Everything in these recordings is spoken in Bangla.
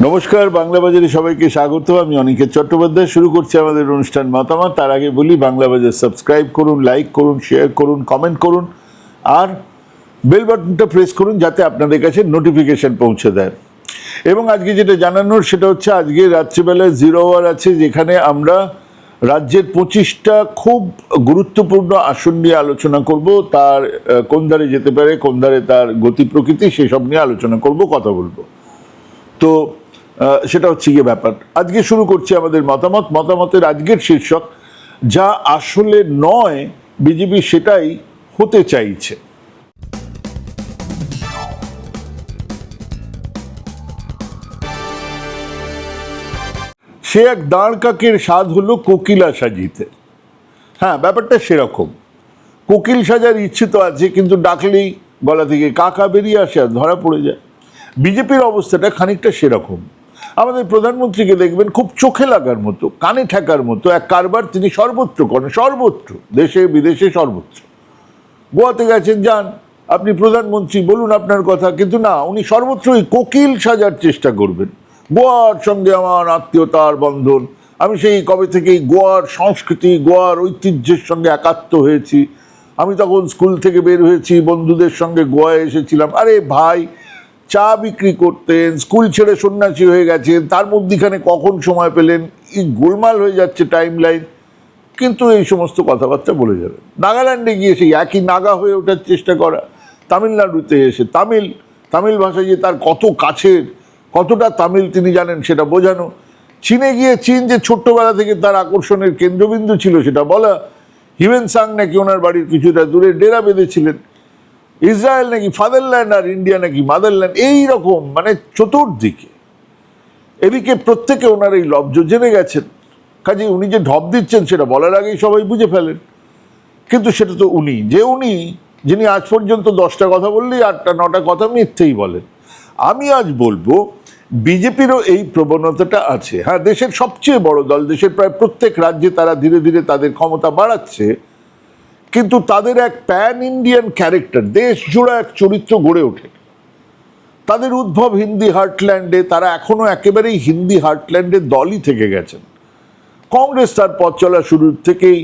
নমস্কার, বাংলা বাজারে সবাইকে স্বাগত। আমি অনিকেত চট্টোপাধ্যায়। শুরু করছি আমাদের অনুষ্ঠান মতামত। তার আগে বলি, বাংলা বাজার সাবস্ক্রাইব করুন, লাইক করুন, শেয়ার করুন, কমেন্ট করুন আর বেল বাটনটা প্রেস করুন যাতে আপনাদের কাছে নোটিফিকেশন পৌঁছে দেয়। এবং আজকে যেটা জানানোর সেটা হচ্ছে, আজকে রাত্রিবেলায় জিরো আওয়ার আছে, যেখানে আমরা রাজ্যের 25টা খুব গুরুত্বপূর্ণ আসন নিয়ে আলোচনা করব। তার কোন ধারে যেতে পারে, কোন ধারে তার গতি প্রকৃতি, সেসব নিয়ে আলোচনা করব, কথা বলবো। তো সেটা হচ্ছে গিয়ে ব্যাপার। আজকে শুরু করছি আমাদের মতামতের আজকের শীর্ষক, যা আসলে নয় বিজেপি সেটাই হতে চাইছে। সে এক দাঁড় কাকের স্বাদ হলো কোকিলা সাজিতে। হ্যাঁ, ব্যাপারটা সেরকম। কোকিল সাজার ইচ্ছে তো আছে, কিন্তু ডাকলেই গলা থেকে কাকা বেরিয়ে আসে আর ধরা পড়ে যায়। বিজেপির অবস্থাটা খানিকটা সেরকম। আমাদের প্রধানমন্ত্রীকে দেখবেন খুব চোখে লাগার মতো, কানে ঠেকার মতো এক কারবার তিনি সর্বত্র করেন, সর্বত্র, দেশে বিদেশে সর্বত্র। গোয়াতে গেছেন, যান, আপনি প্রধানমন্ত্রী, বলুন আপনার কথা, কিন্তু না, উনি সর্বত্রই কোকিল সাজার চেষ্টা করবেন। গোয়ার সঙ্গে আমার আত্মীয়তার বন্ধন, আমি সেই কবে থেকেই গোয়ার সংস্কৃতি, গোয়ার ঐতিহ্যের সঙ্গে একাত্ম হয়েছি। আমি তখন স্কুল থেকে বের হয়েছি, বন্ধুদের সঙ্গে গোয়ায় এসেছিলাম। আরে ভাই, চা বিক্রি করতেন, স্কুল ছেড়ে সন্ন্যাসী হয়ে গেছেন, তার মধ্যিখানে কখন সময় পেলেন? এই গোলমাল হয়ে যাচ্ছে টাইম লাইন। কিন্তু এই সমস্ত কথাবার্তা বলে যাবেন। নাগাল্যান্ডে গিয়ে সেই একই নাগা হয়ে ওঠার চেষ্টা করা, তামিলনাড়ুতে এসে তামিল ভাষা যে তার কত কাছের, কতটা তামিল তিনি জানেন সেটা বোঝানো, চীনে গিয়ে চীন যে ছোট্টবেলা থেকে তার আকর্ষণের কেন্দ্রবিন্দু ছিল সেটা বলা, হিউয়েন সাং নাকি ওনার বাড়ির কিছুটা দূরে ডেরা বেঁধেছিলেন, ইসরায়েল নাকি ফাদারল্যান্ড আর ইন্ডিয়া নাকি মাদারল্যান্ড, এই রকম মানে চতুর্দিকে। এদিকে প্রত্যেকে ওনার এই লব্জ জেনে গেছেন, কাজে উনি যে ঢপ দিচ্ছেন সেটা বলার আগেই সবাই বুঝে ফেলেন। কিন্তু সেটা তো উনি যিনি আজ পর্যন্ত 10টা কথা বললেই 8টা 9টা কথা মিথ্যেই বলেন। আমি আজ বলবো, বিজেপিরও এই প্রবণতাটা আছে। হ্যাঁ, দেশের সবচেয়ে বড় দল, দেশের প্রায় প্রত্যেক রাজ্যে তারা ধীরে ধীরে তাদের ক্ষমতা বাড়াচ্ছে, কিন্তু তাদের এক প্যান ইন্ডিয়ান ক্যারেক্টার, দেশ জোড়া এক চরিত্র গড়ে ওঠে। তাদের উদ্ভব হিন্দি হার্টল্যান্ডে, তারা এখনো একেবারেই হিন্দি হার্টল্যান্ডের দলই থেকে গেছেন। কংগ্রেস তার পথ চলা শুরুর থেকেই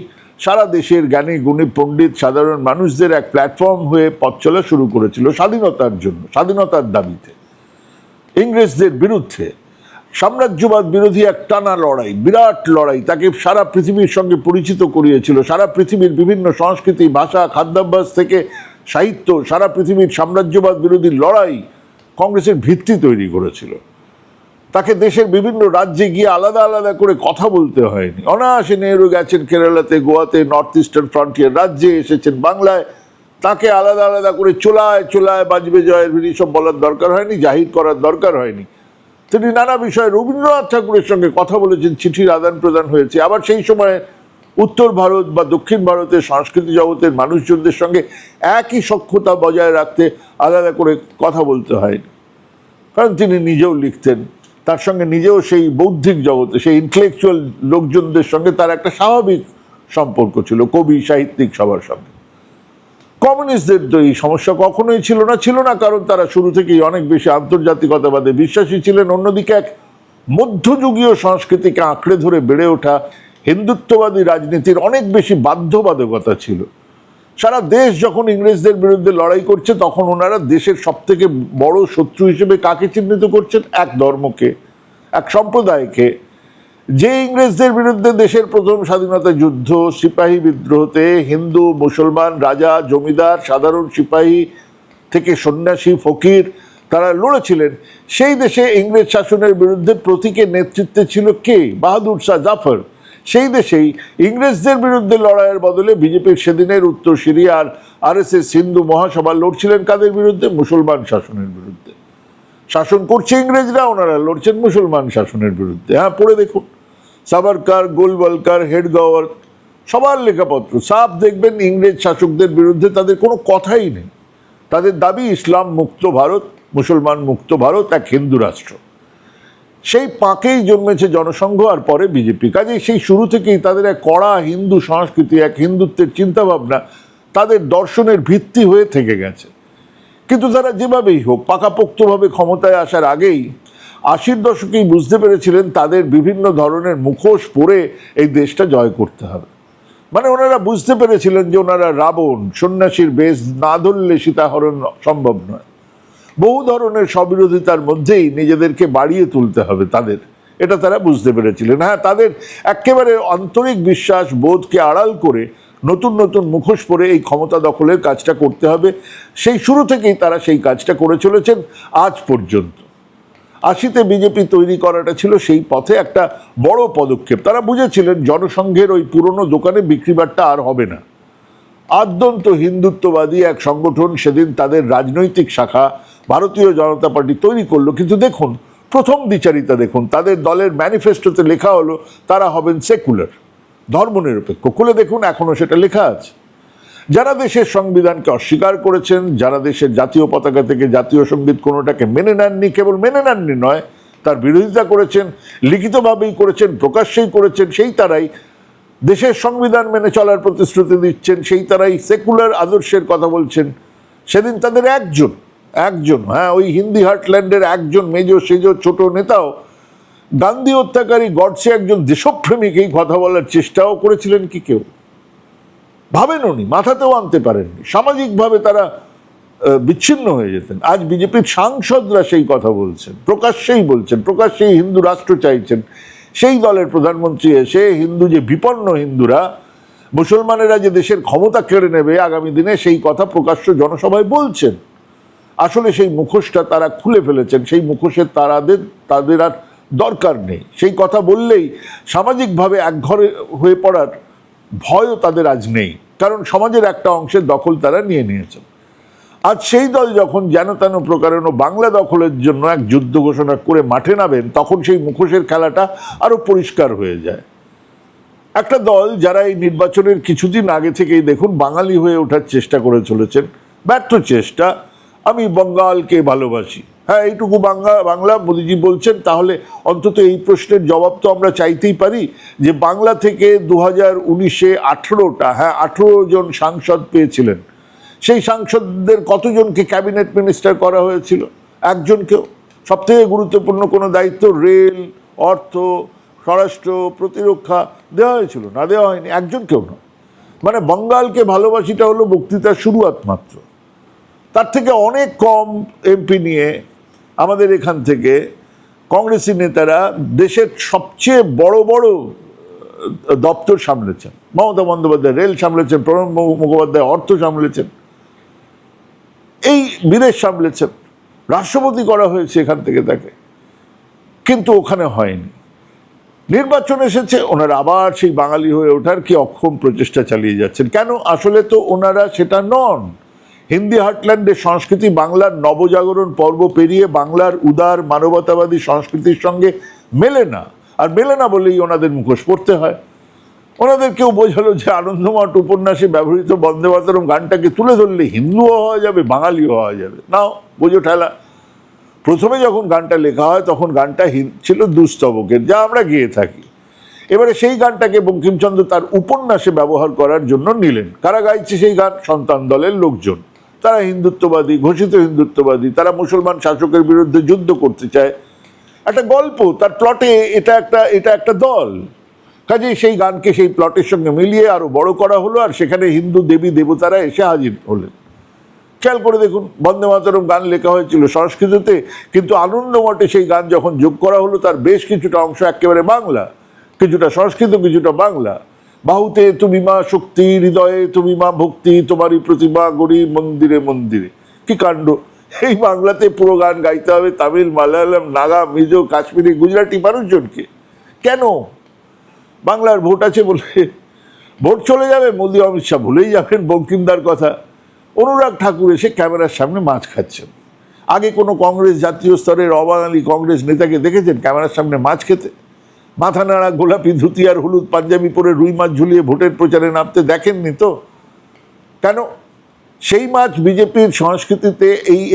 সারা দেশের জ্ঞানী গুণী পণ্ডিত সাধারণ মানুষদের এক প্ল্যাটফর্ম হয়ে পথ চলা শুরু করেছিল স্বাধীনতার জন্য, স্বাধীনতার দাবিতে, ইংরেজদের বিরুদ্ধে। সাম্রাজ্যবাদ বিরোধী এক টানা লড়াই, বিরাট লড়াই, তাকে সারা পৃথিবীর সঙ্গে পরিচিত করিয়েছিল। সারা পৃথিবীর বিভিন্ন সংস্কৃতি, ভাষা, খাদ্যাভ্যাস থেকে সাহিত্য, সারা পৃথিবীর সাম্রাজ্যবাদ বিরোধী লড়াই কংগ্রেসের ভিত্তি তৈরি করেছিল। তাকে দেশের বিভিন্ন রাজ্যে গিয়ে আলাদা আলাদা করে কথা বলতে হয়নি। অনায়াসে নেহরু গেছেন কেরালাতে, গোয়াতে, নর্থ ইস্টার্ন ফ্রন্টিয়ার রাজ্যে, এসেছেন বাংলায়। তাকে আলাদা আলাদা করে চোলায় চোলায় বাজবে জয়ের ভিড়ি সব বলার দরকার হয়নি, জাহির করার দরকার হয়নি। তিনি নানা বিষয়ে রবীন্দ্রনাথ ঠাকুরের সঙ্গে কথা বলেছেন, চিঠির আদান প্রদান হয়েছে। আবার সেই সময়ে উত্তর ভারত বা দক্ষিণ ভারতের সংস্কৃতি জগতের মানুষজনদের সঙ্গে একই সখ্যতা বজায় রাখতে আলাদা করে কথা বলতে হয়নি, কারণ তিনি নিজেও লিখতেন। তার সঙ্গে নিজেও সেই বৌদ্ধিক জগতে, সেই ইন্টেলেকচুয়াল লোকজনদের সঙ্গে তার একটা স্বাভাবিক সম্পর্ক ছিল, কবি সাহিত্যিক সবার সঙ্গে। কমিউনিস্টদের তো এই সমস্যা কখনোই ছিল না, কারণ তারা শুরু থেকেই অনেক বেশি আন্তর্জাতিকতাবাদে বিশ্বাসী ছিলেন। অন্যদিকে এক মধ্যযুগীয় সংস্কৃতিকে আঁকড়ে ধরে বেড়ে ওঠা হিন্দুত্ববাদী রাজনীতির অনেক বেশি বাধ্যবাধকতা ছিল। সারা দেশ যখন ইংরেজদের বিরুদ্ধে লড়াই করছে, তখন ওনারা দেশের সব থেকে বড় শত্রু হিসেবে কাকে চিহ্নিত করছেন? এক ধর্মকে, এক সম্প্রদায়কে। যে ইংরেজদের বিরুদ্ধে দেশের প্রথম স্বাধীনতা যুদ্ধ, সিপাহী বিদ্রোহতে হিন্দু, মুসলমান, রাজা, জমিদার, সাধারণ সিপাহী থেকে সন্ন্যাসী, ফকির তারা লড়েছিলেন, সেই দেশে ইংরেজ শাসনের বিরুদ্ধে প্রতীকের নেতৃত্বে ছিল কে? বাহাদুর শাহ জাফর। সেই দেশেই ইংরেজদের বিরুদ্ধে লড়াইয়ের বদলে বিজেপির সেদিনের উত্তর সিরিয়ার RSS হিন্দু মহাসভা লড়ছিলেন কাদের বিরুদ্ধে? মুসলমান শাসনের বিরুদ্ধে। শাসন করছে ইংরেজরা, ওনারা লড়ছেন মুসলমান শাসনের বিরুদ্ধে। হ্যাঁ, পড়ে দেখুন সাভারকার, গোলওয়ালকার, হেডগাওয়ার সবার লেখাপত্র, সাফ দেখবেন ইংরেজ শাসকদের বিরুদ্ধে তাদের কোনো কথাই নেই। তাদের দাবি ইসলাম মুক্ত ভারত, মুসলমান মুক্ত ভারত, এক হিন্দু রাষ্ট্র। সেই পাকেই জন্মেছে জনসংঘ আর পরে বিজেপি। কাজেই সেই শুরু থেকেই তাদের এক কড়া হিন্দু সংস্কৃতি, এক হিন্দুত্বের চিন্তাভাবনা তাদের দর্শনের ভিত্তি হয়ে থেকে গেছে। কিন্তু তারা যেভাবেই হোক পাকাপোক্তভাবে ক্ষমতায় আসার আগেই 80-র দশকেই বুঝতে পেরেছিলেন তাদের বিভিন্ন ধরনের মুখোশ পরে এই দেশটা জয় করতে হবে। মানে ওনারা বুঝতে পেরেছিলেন যে ওনারা রাবণ, সন্ন্যাসীর বেশ না ধরলে সীতাহরণ সম্ভব নয়। বহু ধরনের স্ববিরোধিতার মধ্যেই নিজেদেরকে বাড়িয়ে তুলতে হবে তাদের, এটা তারা বুঝতে পেরেছিলেন। হ্যাঁ, তাদের একেবারে আন্তরিক বিশ্বাস বোধকে আড়াল করে নতুন নতুন মুখোশ পরে এই ক্ষমতা দখলের কাজটা করতে হবে। সেই শুরু থেকেই তারা সেই কাজটা করে চলেছেন আজ পর্যন্ত। 80-তে বিজেপি তৈরি করাটা ছিল সেই পথে একটা বড় পদক্ষেপ। তারা বুঝেছিলেন জনসংঘের ওই পুরনো দোকানে বিক্রিবাট্টা আর হবে না। আদ্যন্ত হিন্দুত্ববাদী এক সংগঠন সেদিন তাদের রাজনৈতিক শাখা ভারতীয় জনতা পার্টি তৈরি করলো। কিন্তু দেখুন প্রথম দ্বিচারিতা দেখুন, তাদের দলের ম্যানিফেস্টোতে লেখা হলো তারা হবেন সেকুলার, ধর্মনিরপেক্ষ। খুলে দেখুন এখনো সেটা লেখা আছে। যারা দেশের সংবিধানকে অস্বীকার করেছেন, যারা দেশের জাতীয় পতাকা থেকে জাতীয় সঙ্গীত কোনোটাকে মেনে নেননি, কেবল মেনে নেননি নয়, তার বিরোধিতা করেছেন, লিখিতভাবেই করেছেন, প্রকাশ্যেই করেছেন, সেই তারাই দেশের সংবিধান মেনে চলার প্রতিশ্রুতি দিচ্ছেন, সেই তারাই সেকুলার আদর্শের কথা বলছেন। সেদিন তাদের একজন, হ্যাঁ, ওই হিন্দি হার্টল্যান্ডের একজন মেজো সেজো ছোট নেতাও গান্ধী হত্যাকারী গডসে একজন দেশপ্রেমিক এই কথা বলার চেষ্টাও করেছিলেন কি কেউ? ভাবেন উনি, মাথাতেও আনতে পারেননি। সামাজিকভাবে তারা বিচ্ছিন্ন হয়ে যেতেন। আজ বিজেপির সাংসদরা সেই কথা বলছেন, প্রকাশ্যেই বলছেন, প্রকাশ্যেই হিন্দু রাষ্ট্র চাইছেন। সেই দলের প্রধানমন্ত্রী এসে হিন্দু যে বিপন্ন হিন্দুরা, মুসলমানেরা যে দেশের ক্ষমতা কেড়ে নেবে আগামী দিনে, সেই কথা প্রকাশ্য জনসভায় বলছেন। আসলে সেই মুখোশটা তারা খুলে ফেলেছেন, সেই মুখোশের তাদের আর দরকার নেই। সেই কথা বললেই সামাজিকভাবে একঘরে হয়ে পড়ার ভয়ও তাদের আজ নেই, কারণ সমাজের একটা অংশের দখল তারা নিয়ে নিয়েছেন। আজ সেই দল যখন যেন তেন প্রকারেণ বাংলা দখলের জন্য এক যুদ্ধ ঘোষণা করে মাঠে নামেন, তখন সেই মুখোশের খেলাটা আরো পরিষ্কার হয়ে যায়। একটা দল যারা এই নির্বাচনের কিছুদিন আগে থেকেই দেখুন বাঙালি হয়ে ওঠার চেষ্টা করে চলেছেন, ব্যর্থ চেষ্টা। আমি বঙ্গালকে ভালোবাসি, হ্যাঁ, এইটুকু বাংলা মোদিজি বলছেন, তাহলে অন্তত এই প্রশ্নের জবাব তো আমরা চাইতেই পারি যে বাংলা থেকে 2019-এ 18 জন সাংসদ পেয়েছিলেন। সেই সাংসদদের কতজনকে ক্যাবিনেট মিনিস্টার করা হয়েছিল? একজনকেও। সব থেকে গুরুত্বপূর্ণ কোনো দায়িত্ব রেল, অর্থ, স্বরাষ্ট্র, প্রতিরক্ষা দেওয়া হয়েছিল? না, দেওয়া হয়নি, একজনকেও না। মানে বঙ্গালকে ভালোবাসিটা হলো বক্তৃতার শুরুয়াত মাত্র। তার থেকে অনেক কম এমপি নিয়ে আমাদের এখান থেকে কংগ্রেসি নেতারা দেশের সবচেয়ে বড় বড় দপ্তর সামলেছেন। মমতা বন্দ্যোপাধ্যায় রেল সামলেছেন, প্রণব মুখোপাধ্যায় অর্থ সামলেছেন, এই বিদেশ সামলেছেন, রাষ্ট্রপতি করা হয়েছে এখান থেকে তাকে। কিন্তু ওখানে হয়নি। নির্বাচন এসেছে, ওনারা আবার সেই বাঙালি হয়ে ওঠার কি অক্ষম প্রচেষ্টা চালিয়ে যাচ্ছেন। কেন? আসলে তো ওনারা সেটা নন। হিন্দি হার্টল্যান্ডের সংস্কৃতি বাংলার নবজাগরণ পর্ব পেরিয়ে বাংলার উদার মানবতাবাদী সংস্কৃতির সঙ্গে মেলে না। আর মেলে না বলেই ওনাদের মুখোশ পড়তে হয়। ওনাদের কেউ বোঝালো যে আনন্দমঠ উপন্যাসে ব্যবহৃত বন্দে মাতরম গানটাকে তুলে ধরলে হিন্দুও হওয়া যাবে, বাঙালিও হওয়া যাবে। নাও বোঝো ঠেলা। প্রথমে যখন গানটা লেখা হয় তখন গানটা ছিল দুস্তবকের, যা আমরা গেয়ে থাকি। এবারে সেই গানটাকে বঙ্কিমচন্দ্র তার উপন্যাসে ব্যবহার করার জন্য নিলেন। কারা গাইছে সেই গান? সন্তান দলের লোকজন। তারা হিন্দুত্ববাদী, ঘোষিত হিন্দুত্ববাদী, তারা মুসলমান শাসকের বিরুদ্ধে যুদ্ধ করতে চায়। একটা গল্প, তার প্লটে এটা একটা দল। কাজেই সেই গানকে সেই প্লটের সঙ্গে মিলিয়ে আরো বড় করা হলো, আর সেখানে হিন্দু দেবী দেবতারা এসে হাজির হলেন। খেয়াল করে দেখুন, বন্দে মাতরম গান লেখা হয়েছিল সংস্কৃততে, কিন্তু আনন্দমঠে সেই গান যখন যোগ করা হলো তার বেশ কিছুটা অংশ একেবারে বাংলা, কিছুটা সংস্কৃত, কিছুটা বাংলা। বাহুতে তুমি মা শক্তি, হৃদয়ে তুমি মা ভক্তি, তোমারই প্রতিমা গড়ি মন্দিরে মন্দিরে। কি কাণ্ড! এই বাংলাতে পুরো গান গাইতে হবে তামিল, মালায়ালাম, নাগা, মিজো, কাশ্মীরি, গুজরাটি মানুষজনকে। কেন? বাংলার ভোট আছে বলে? ভোট চলে যাবে, মোদি অমিত শাহ ভুলেই যাবেন বঙ্কিমদার কথা। অনুরাগ ঠাকুর এসে ক্যামেরার সামনে মাছ খাচ্ছেন। আগে কোনো কংগ্রেস জাতীয় স্তরের অবাঙালি কংগ্রেস নেতাকে দেখেছেন ক্যামেরার সামনে মাছ খেতে? মাথা নাড়া গোলাপি ধুতি আর হলুদ পাঞ্জাবি পরে রুই মাছ ঝুলিয়ে ভোটের প্রচারে নামতে দেখেননি তো? কেন? সেই মাছ বিজেপির সংস্কৃতিতে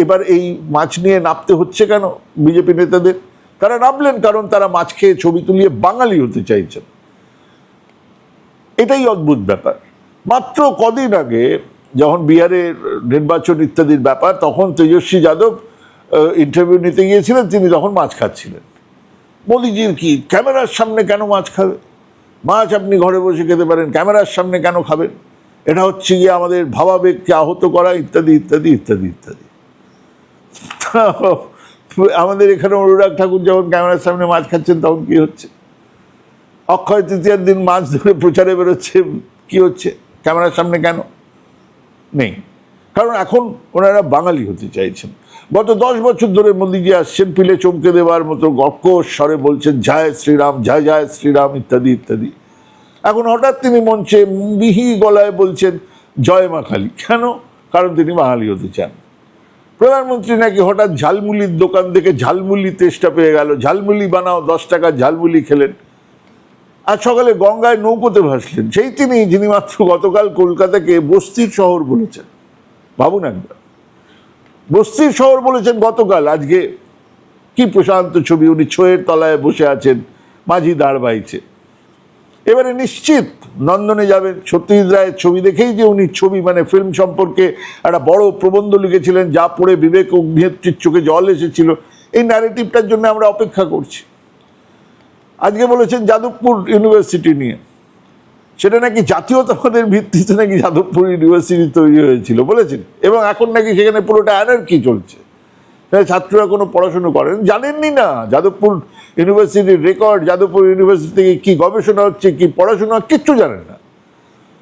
এবার এই মাছ নিয়ে নামতে হচ্ছে কেন বিজেপি নেতাদের? তারা নামলেন কারণ তারা মাছ খেয়ে ছবি তুলিয়ে বাঙালি হতে চাইছেন। এটাই অদ্ভুত ব্যাপার। মাত্র কদিন আগে যখন বিহারের নির্বাচন ইত্যাদির ব্যাপার, তখন তেজস্বী যাদব ইন্টারভিউ নিতে গিয়েছিলেন, তিনি তখন মাছ খাচ্ছিলেন। মোদিজির কি ক্যামেরার সামনে কেন মাছ খাবে? মাছ আপনি ঘরে বসে খেতে পারেন, ক্যামেরার সামনে কেন খাবেন? এটা হচ্ছে গিয়ে আমাদের ভাবাবেগকে আহত করা, ইত্যাদি ইত্যাদি ইত্যাদি ইত্যাদি। আমাদের এখানে অনুরাগ ঠাকুর যখন ক্যামেরার সামনে মাছ খাচ্ছেন তখন কি হচ্ছে? অক্ষয় তৃতীয়ার দিন মাছ ধরে প্রচারে বেরোচ্ছে, কি হচ্ছে? ক্যামেরার সামনে কেন নেই? কারণ এখন ওনারা বাঙালি হতে চাইছেন। গত 10 বছর ধরে মোদিজি আসছেন, পিলে চমকে দেওয়ার মতো গর্কশ স্বরে বলছেন জয় শ্রীরাম, জয় জয় শ্রীরাম ইত্যাদি ইত্যাদি। এখন হঠাৎ তিনি মঞ্চে মিহি গলায় বলছেন জয় মা কালী। কেন? কারণ তিনি বাঙালি হতে চান। প্রধানমন্ত্রী নাকি হঠাৎ ঝালমুলির দোকান থেকে ঝালমুলি তেষ্টা পেয়ে গেল, ঝালমুলি বানাও, 10 টাকার ঝালমুলি খেলেন। আজ সকালে গঙ্গায় নৌকোতে ভাসলেন সেই তিনি, যিনি মাত্র গতকাল কলকাতাকে বস্তির শহর বলেছেন। ভাবুন একবার, বস্তির শহর বলেছেন গতকাল, আজকে কি প্রশান্ত ছবি, উনি ছোঁয়ের তলায় বসে আছেন, মাঝি দাঁড় বাইছে। এবারে নিশ্চিত নন্দনে যাবেন। সত্যজিৎ রায়ের ছবি দেখেই যে উনি ছবি মানে ফিল্ম সম্পর্কে একটা বড় প্রবন্ধ লিখেছিলেন, যা পড়ে বিবেক অগ্নিহোত্রীর চোখে জল এসেছিল, এই ন্যারেটিভটার জন্য আমরা অপেক্ষা করছি। আজকে বলেছেন যাদবপুর ইউনিভার্সিটি নিয়ে, সেটা নাকি জাতীয়তাবাদের ভিত্তিতে নাকি যাদবপুর ইউনিভার্সিটি তৈরি হয়েছিল বলেছেন, এবং এখন নাকি সেখানে পুরোটা অ্যানার্কি চলছে। ছাত্ররা কোনো পড়াশুনো করেন, জানেননি না যাদবপুর ইউনিভার্সিটির রেকর্ড, যাদবপুর ইউনিভার্সিটি থেকে কী গবেষণা হচ্ছে, কি পড়াশোনা, কিচ্ছু জানেন না।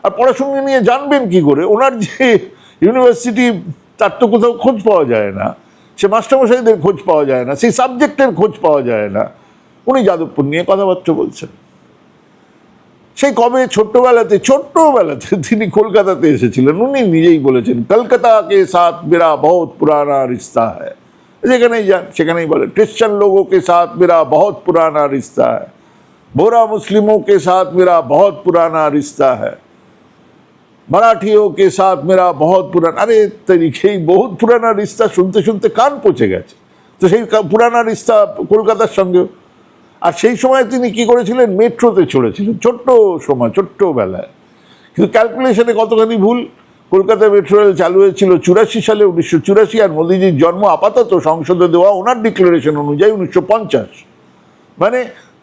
আর পড়াশোনা নিয়ে জানবেন কি করে? ওনার যে ইউনিভার্সিটি, তার তো কোথাও খোঁজ পাওয়া যায় না, সে মাস্টারমশাইদের খোঁজ পাওয়া যায় না, সেই সাবজেক্টের খোঁজ পাওয়া যায় না। উনি যাদবপুর নিয়ে কথাবার্তা বলছেন। সেই কবে ছোট্টবেলাতে তিনি কলকাতাতে এসেছিলেন, উনি নিজেই বলেছেন কলকাতা কে সাথ মেরা বহুত পুরানা রিস্তা হ্যায়। যেখানেই যান সেখানেই বলেন ক্রিশ্চিয়ান লোগों के साथ मेरा बहुत पुराना रिश्ता है, बोरा मुस्लिमों के साथ मेरा बहुत पुराना रिश्ता है, मराठियों के साथ मेरा बहुत पुराना। আরে তরিকে বহুত পুরানা রিস্তা শুনতে শুনতে কান পচে গেছে। তো সেই পুরানা রিস্তা কলকাতার সঙ্গেও। আর সেই সময় তিনি কি করেছিলেন? মেট্রোতে চড়েছিলেন, ছোট্ট সময়, ছোট্টবেলায়। কিন্তু ক্যালকুলেশনে কতখানি ভুল। কলকাতা মেট্রো রেল চালু হয়েছিল 84 সালে, 1984, আর মোদিজির জন্ম আপাতত সংসদে দেওয়া ওনার ডিক্লারেশন অনুযায়ী 1950। মানে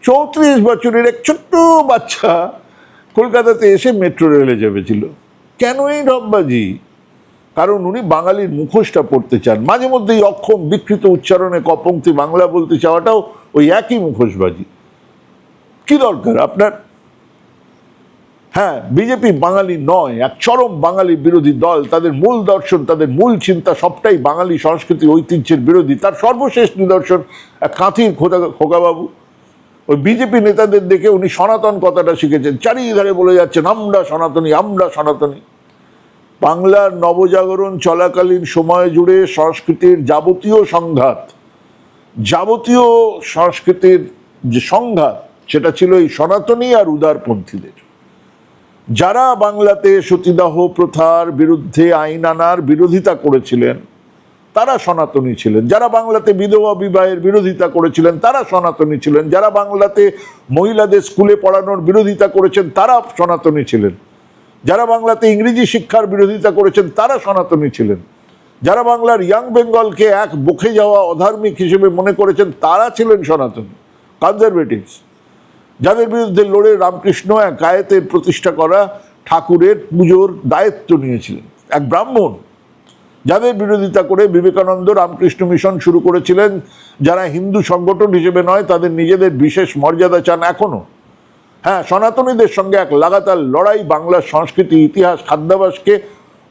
34 বছরের এক ছোট্ট বাচ্চা কলকাতাতে এসে মেট্রো রেলে চেপেছিল। কেন এই ঢপবাজি? কারণ উনি বাঙালির মুখোশটা পড়তে চান। মাঝে মধ্যেই অক্ষম বিকৃত উচ্চারণে কপংক্তি বাংলা বলতে চাওয়াটাও ওই একই মুখোশবাজি। কি দরকার আপনার? হ্যাঁ, বিজেপি বাঙালি নয়, এক চরম বাঙালি বিরোধী দল। তাদের মূল দর্শন, তাদের মূল চিন্তা সবটাই বাঙালি সংস্কৃতি ঐতিহ্যের বিরোধী। তার সর্বশেষ নিদর্শন এক কাঁথির খোকাবাবু। ওই বিজেপি নেতাদের দেখে উনি সনাতন কথাটা শিখেছেন, চারিধারে বলে যাচ্ছেন আমরা সনাতনী, আমরা সনাতনী। বাংলার নবজাগরণ চলাকালীন সময় জুড়ে সংস্কৃতির যাবতীয় সংঘাত, যাবতীয় সংস্কৃতির যে সংঘাত, সেটা ছিল এই সনাতনী আর উদারপন্থীদের। যারা বাংলাতে সতীদাহ প্রথার বিরুদ্ধে আইন আনার বিরোধিতা করেছিলেন তারা সনাতনী ছিলেন। যারা বাংলাতে বিধবা বিবাহের বিরোধিতা করেছিলেন তারা সনাতনী ছিলেন। যারা বাংলাতে মহিলাদের স্কুলে পড়ানোর বিরোধিতা করেছেন তারা সনাতনী ছিলেন। যারা বাংলাতে ইংরেজি শিক্ষার বিরোধিতা করেছেন তারা সনাতনী ছিলেন। যারা বাংলার ইয়াং বেঙ্গলকে এক বকে যাওয়া অধার্মিক হিসেবে মনে করেছেন তারা ছিলেন সনাতনী, কনজারভেটিভস। যাদের বিরুদ্ধে লড়ে রামকৃষ্ণ এক গায়েতের প্রতিষ্ঠা করা ঠাকুরের পুজোর দায়িত্ব নিয়েছিলেন, এক ব্রাহ্মণ। যাদের বিরোধিতা করে বিবেকানন্দ রামকৃষ্ণ মিশন শুরু করেছিলেন, যারা হিন্দু সংগঠন হিসেবে নয়, তাদের নিজেদের বিশেষ মর্যাদা চান এখনো। হ্যাঁ, সনাতনীদের সঙ্গে এক লাগাতার লড়াই বাংলার সংস্কৃতি, ইতিহাস, খাদ্যাভ্যাসকে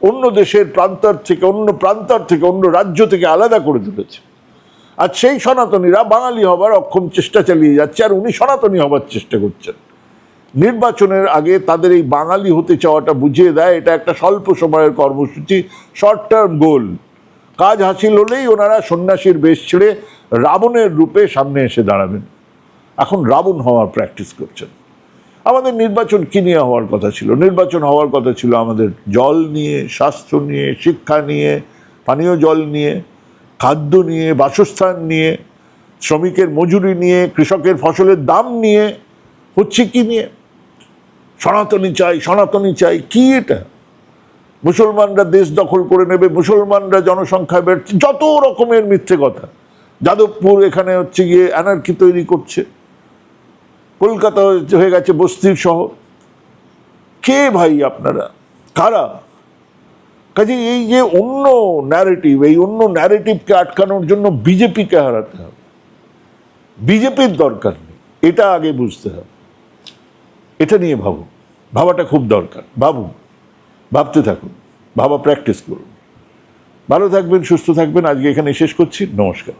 অন্য দেশের প্রান্তর থেকে, অন্য রাজ্য থেকে আলাদা করে তুলেছে। আর সেই সনাতনীরা বাঙালি হবার অক্ষম চেষ্টা চালিয়ে যাচ্ছে, আর উনি সনাতনী হবার চেষ্টা করছেন। নির্বাচনের আগে তাদের এই বাঙালি হতে চাওয়াটা বুঝিয়ে দেয় এটা একটা স্বল্প সময়ের কর্মসূচি, শর্ট টার্ম গোল। কাজ হাসিল হলেই ওনারা সন্ন্যাসীর বেশ ছেড়ে রাবণের রূপে সামনে এসে দাঁড়াবেন। এখন রাবণ হওয়ার প্র্যাকটিস করছেন। আমাদের নির্বাচন কি নিয়ে হওয়ার কথা ছিল? নির্বাচন হওয়ার কথা ছিল আমাদের জল নিয়ে, স্বাস্থ্য নিয়ে, শিক্ষা নিয়ে, পানীয় জল নিয়ে, খাদ্য নিয়ে, বাসস্থান নিয়ে, শ্রমিকের মজুরি নিয়ে, কৃষকের ফসলের দাম নিয়ে। হচ্ছে কি নিয়ে? সনাতনী চাই, সনাতনী চাই। কি এটা? মুসলমানরা দেশ দখল করে নেবে, মুসলমানরা জনসংখ্যা বেড়ছে, যত রকমের মিথ্যে কথা। যাদবপুর এখানে হচ্ছে গিয়ে অ্যানার্কি তৈরি করছে, কলকাতা হয়ে গেছে বস্তির শহর। কে ভাই আপনারা, কারা? কাজে এই যে অন্য ন্যারেটিভ, এই অন্য ন্যারেটিভকে আটকানোর জন্য বিজেপিকে হারাতে হবে, বিজেপির দরকার নেই, এটা আগে বুঝতে হবে। এটা নিয়ে ভাবুন, ভাবাটা খুব দরকার। ভাবুন, ভাবতে থাকুন, ভাবা প্র্যাকটিস করুন। ভালো থাকবেন, সুস্থ থাকবেন। আজকে এখানে শেষ করছি। নমস্কার।